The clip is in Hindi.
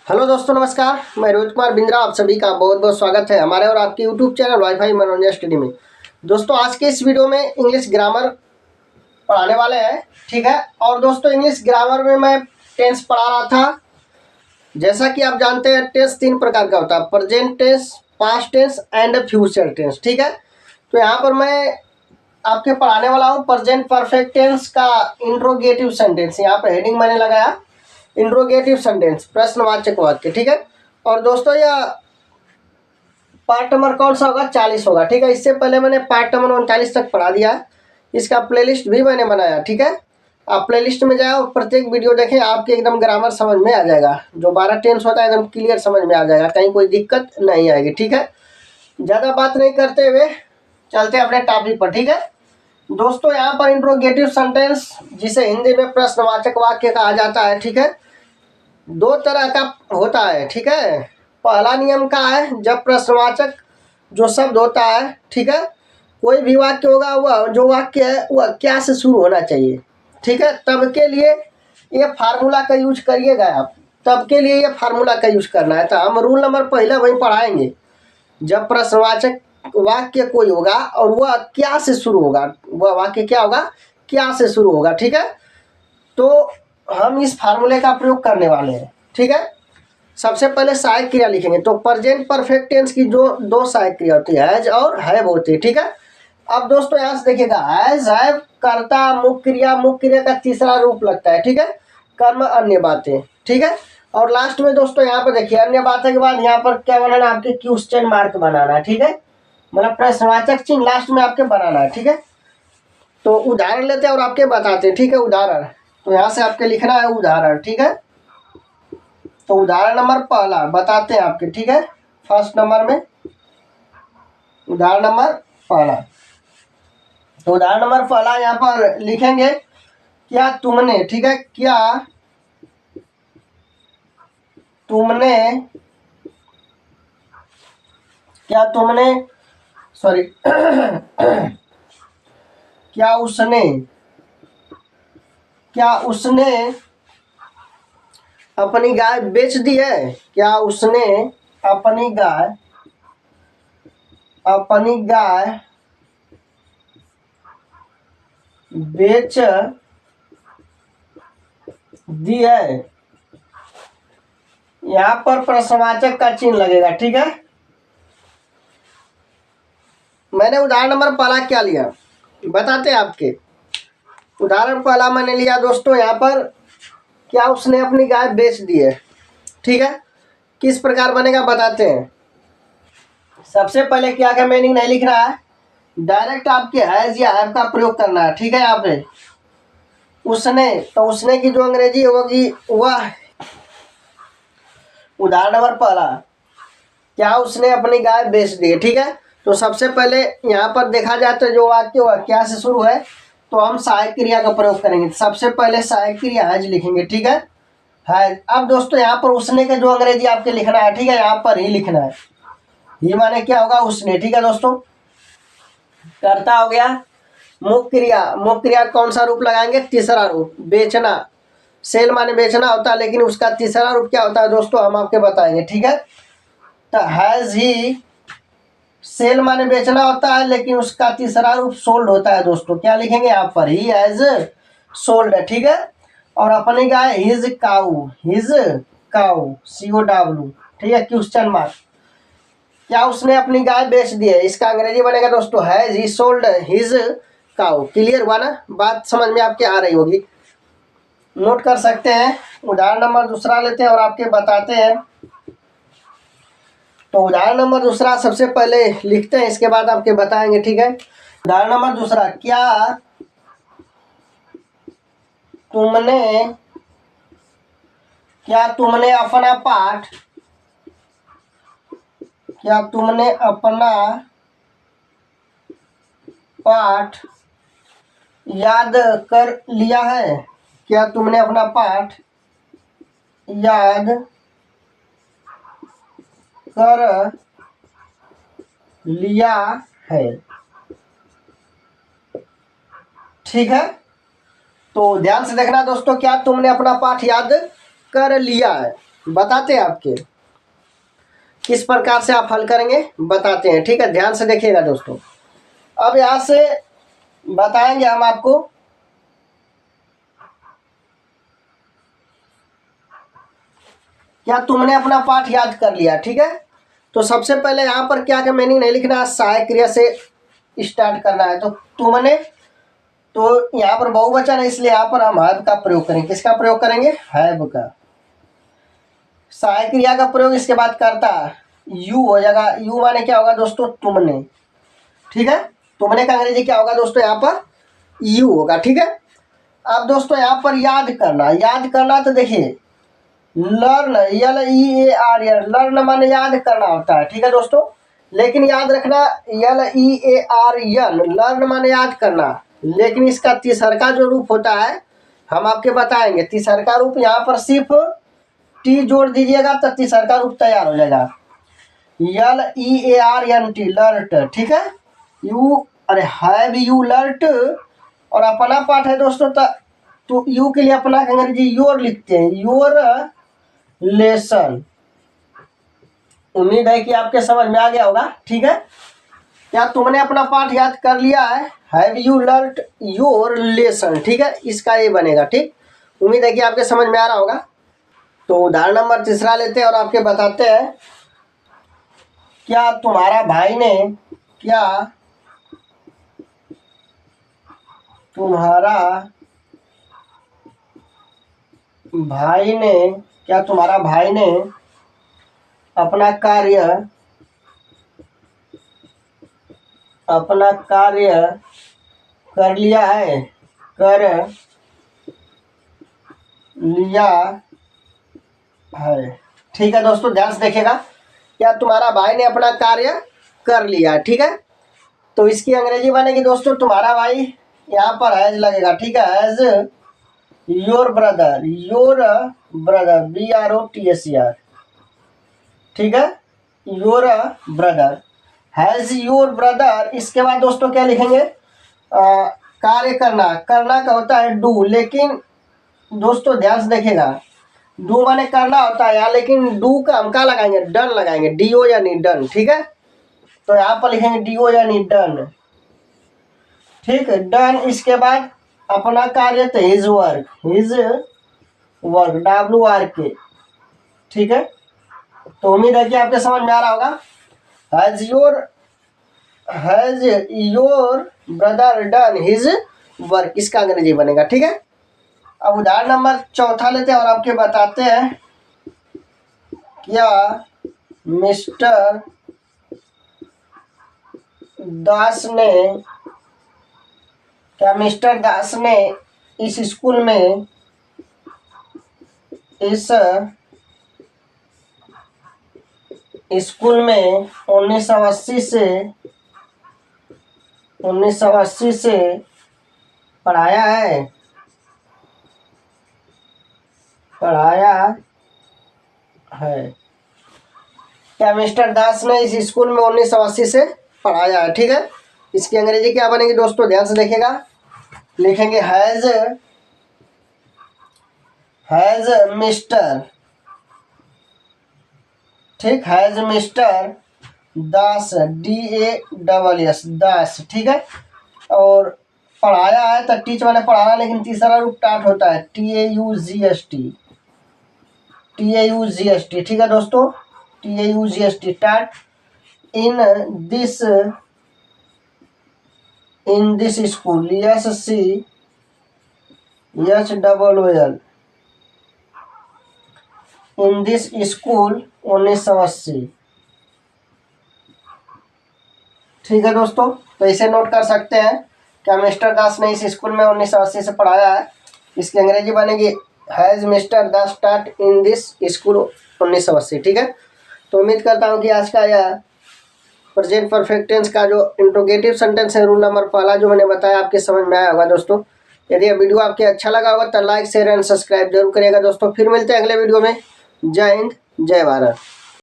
हेलो दोस्तों, नमस्कार। मैं रोहित कुमार बिंद्रा, आप सभी का बहुत बहुत स्वागत है हमारे और आपके यूट्यूब चैनल वाईफाई मनोरंजन स्टडी में। दोस्तों, आज के इस वीडियो में इंग्लिश ग्रामर पढ़ाने वाले हैं, ठीक है। और दोस्तों, इंग्लिश ग्रामर में मैं टेंस पढ़ा रहा था। जैसा कि आप जानते हैं, टेंस 3 प्रकार का होता है: present tense, past tense and future tense, ठीक है। तो यहाँ पर मैं आपके पढ़ाने वाला हूँ प्रेजेंट परफेक्ट टेंस का इंट्रोगेटिव सेंटेंस। यहाँ पर हेडिंग मैंने लगाया इंट्रोगेटिव सेंटेंस, प्रश्नवाचक वाक्य, ठीक है। और दोस्तों, यह पार्ट नंबर कौन सा होगा? 40 होगा, ठीक है। इससे पहले मैंने पार्ट नंबर 39 तक पढ़ा दिया है। इसका प्लेलिस्ट भी मैंने बनाया, ठीक है। आप प्लेलिस्ट में जाए और प्रत्येक वीडियो देखें, आपके एकदम ग्रामर समझ में आ जाएगा। जो 12 टेंस होता है एकदम क्लियर समझ में आ जाएगा, कहीं कोई दिक्कत नहीं आएगी, ठीक है। ज़्यादा बात नहीं करते हुए चलते अपने टॉपिक पर, ठीक है। दोस्तों, यहाँ पर इंट्रोगेटिव सेंटेंस, जिसे हिंदी में प्रश्नवाचक वाक्य कहा जाता है, ठीक है, 2 तरह का होता है, ठीक है। पहला नियम का है, जब प्रश्नवाचक जो शब्द होता है, ठीक है, कोई भी वाक्य होगा, वह जो वाक्य है वह क्या से शुरू होना चाहिए, ठीक है। तब के लिए ये फार्मूला का यूज करिएगा आप, तब के लिए ये फार्मूला का यूज करना है। तो हम रूल नंबर पहला वही पढ़ाएंगे। जब प्रश्नवाचक वाक्य कोई होगा और वह क्या से शुरू होगा, वह वाक्य क्या होगा? क्या से शुरू होगा, ठीक है। तो हम इस फार्मूले का प्रयोग करने वाले हैं, ठीक है। सबसे पहले सहायक क्रिया लिखेंगे। तो प्रेजेंट परफेक्ट टेंस की जो 2 सहायक क्रिया होती है, हैज और हैव होती है, ठीक है। अब दोस्तों, यहाँ से देखिएगा, हैज, हैव, कर्ता, मुख्य क्रिया का तीसरा रूप लगता है, ठीक है। कर्म, अन्य बातें, ठीक है। और लास्ट में दोस्तों यहाँ पर देखिए, अन्य बातें के बाद यहाँ पर क्या बनाना है? आपके क्वेश्चन मार्क बनाना है, ठीक है। मतलब प्रश्नवाचक चिन्ह लास्ट में आपके बनाना है, ठीक है। तो उदाहरण लेते हैं और आपके बताते हैं, ठीक है। उदाहरण, तो यहाँ से आपके लिखना है उदाहरण, ठीक है। तो उदाहरण नंबर पहला बताते हैं आपके, ठीक है। फर्स्ट नंबर में उदाहरण नंबर पहला। तो उदाहरण नंबर पहला यहाँ पर लिखेंगे, क्या तुमने, ठीक है, क्या तुमने, क्या तुमने, सॉरी क्या उसने, क्या उसने अपनी गाय बेच दी है? क्या उसने अपनी गाय बेच दी है? यहाँ पर प्रश्नवाचक का चिन्ह लगेगा, ठीक है। मैंने उदाहरण नंबर पहला क्या लिया बताते हैं आपके। उदाहरण पहला मैंने लिया दोस्तों, यहाँ पर क्या उसने अपनी गाय बेच दी है, ठीक है। किस प्रकार बनेगा बताते हैं। सबसे पहले क्या का मीनिंग नहीं लिख रहा है, डायरेक्ट आपके हैज या हैव का प्रयोग करना है, ठीक है। यहाँ पे उसने, तो उसने की जो अंग्रेजी होगी वह, उदाहरण नंबर पहला, क्या उसने अपनी गाय बेच दी है, ठीक है। तो सबसे पहले यहाँ पर देखा जाए तो जो वाक्य हुआ क्या से शुरू है, तो हम सहायक क्रिया का प्रयोग करेंगे। सबसे पहले सहायक क्रिया हैज लिखेंगे, ठीक है, हैज। अब दोस्तों, यहाँ पर उसने का जो अंग्रेजी आपके लिखना है, ठीक है, यहाँ पर ही लिखना है। ये माने क्या होगा? उसने, ठीक है दोस्तों। कर्ता हो गया। मुख्य क्रिया कौन सा रूप लगाएंगे? तीसरा रूप, बेचना। सेल माने बेचना होता है, लेकिन उसका तीसरा रूप क्या होता है दोस्तों, हम आपके बताएंगे, ठीक है। तो हैज ही, सेल माने बेचना होता है, लेकिन उसका तीसरा रूप सोल्ड होता है दोस्तों। क्या लिखेंगे यहाँ पर? ही हैज सोल्ड, ठीक है। और अपनी गाय हिज काऊ, COW, ठीक है, क्वेश्चन मार्क। क्या उसने अपनी गाय बेच दी है? इसका अंग्रेजी बनेगा दोस्तों, has he sold his cow. Clear हुआ ना? बात समझ में आपके आ रही होगी। नोट कर सकते हैं। उदाहरण नंबर दूसरा लेते हैं और आपके बताते हैं। तो उदाहरण नंबर दूसरा सबसे पहले लिखते हैं, इसके बाद आपके बताएंगे, ठीक है। उदाहरण नंबर दूसरा, क्या तुमने अपना पाठ, क्या तुमने अपना पाठ याद कर लिया है? क्या तुमने अपना पाठ याद कर लिया है? ठीक है। तो ध्यान से देखना दोस्तों, क्या तुमने अपना पाठ याद कर लिया है? बताते हैं आपके किस प्रकार से आप हल करेंगे बताते हैं। ठीक है, ध्यान से देखिएगा दोस्तों। अब यहाँ से बताएंगे हम आपको क्या तुमने अपना पाठ याद कर लिया। ठीक है, तो सबसे पहले यहाँ पर क्या मीनिंग नहीं लिखना, सहायक क्रिया से स्टार्ट करना है। तो तुमने, तो यहाँ पर बहुवचन है इसलिए यहाँ पर हम हैव का प्रयोग करेंगे। किसका प्रयोग करेंगे? हैव का। सहायक क्रिया का प्रयोग इसके बाद करता यू हो जाएगा। यू माने क्या होगा दोस्तों? तुमने। ठीक है, तुमने का अंग्रेजी क्या होगा दोस्तों? यहाँ पर यू होगा। ठीक है, अब दोस्तों यहाँ पर याद करना तो देखिए लर्न, LEAR, लर्न माने याद करना होता है। ठीक है दोस्तों, लेकिन याद रखना LEARN, लर्न माने याद करना, लेकिन इसका तीसरा जो रूप होता है हम आपके बताएंगे। तीसरा रूप यहाँ पर सिर्फ टी जोड़ दीजिएगा तो तीसरा रूप तैयार हो जाएगा। LEARNT, लर्ट। ठीक है, यू, अरे हैव यू लर्ट, और अपना पाठ है दोस्तों तो यू के लिए अपना अंग्रेजी योर लिखते हैं, योर लेसन। उम्मीद है कि आपके समझ में आ गया होगा। ठीक है, क्या तुमने अपना पाठ याद कर लिया है? Have you learn your lesson. ठीक है, इसका ये बनेगा। ठीक, उम्मीद है कि आपके समझ में आ रहा होगा। तो उदाहरण नंबर तीसरा लेते हैं और आपके बताते हैं क्या तुम्हारा भाई ने, क्या तुम्हारा भाई ने अपना कार्य कर लिया है? ठीक है दोस्तों, ध्यान से देखिएगा। क्या तुम्हारा भाई ने अपना कार्य कर लिया? ठीक है, तो इसकी अंग्रेजी बनेगी दोस्तों तुम्हारा भाई, यहाँ पर हैज लगेगा। ठीक है, हैज योर ब्रदर, BROTHER। ठीक है, your brother, has your brother. इसके बाद दोस्तों क्या लिखेंगे? कार्य करना का होता है डू, लेकिन दोस्तों ध्यान से देखिएगा, डू माने करना होता है यहाँ, लेकिन डू का हम क्या लगाएंगे? डन लगाएंगे, DO यानी डन। ठीक है, तो यहाँ पर लिखेंगे DO यानी डन। ठीक है, डन। इसके बाद अपना कार्य तो हिज वर्क, WRK। ठीक है, तो उम्मीद है कि आपके समझ में आ रहा होगा। Has your brother done his work, इसका अंग्रेजी बनेगा। ठीक है, अब उदाहरण नंबर चौथा लेते हैं और आपके बताते हैं क्या मिस्टर दास ने इस स्कूल में 1980 से पढ़ाया है। क्या मिस्टर दास ने इस स्कूल में 1980 से पढ़ाया है? ठीक है, इसकी अंग्रेजी क्या बनेगी दोस्तों? ध्यान से देखिएगा, लिखेंगे हैज मिस्टर। ठीक, हैज मिस्टर दास, DASS, दास। ठीक है, और पढ़ाया है तो टीच माने पढ़ाना, लेकिन तीसरा रूप टाट होता है TAUGST। ठीक है दोस्तों, TAUGST, टाट। In this school, SCHOOL, in this school 1980। ठीक है दोस्तों, तो इसे नोट कर सकते हैं। क्या मिस्टर दास ने इस स्कूल में 1980 से पढ़ाया है? इसकी अंग्रेजी बनेगी has mister Das start in this school 1980। ठीक है, तो उम्मीद करता हूँ कि आज का यह प्रेजेंट परफेक्ट टेंस का जो इंट्रोगेटिव सेंटेंस है, रूल नंबर पहला जो मैंने बताया, आपके समझ में आया होगा दोस्तों। यदि यह वीडियो आपके अच्छा लगा होगा तो लाइक शेयर एंड सब्सक्राइब जरूर करिएगा दोस्तों। फिर मिलते हैं अगले वीडियो में। जय हिंद, जय भारत।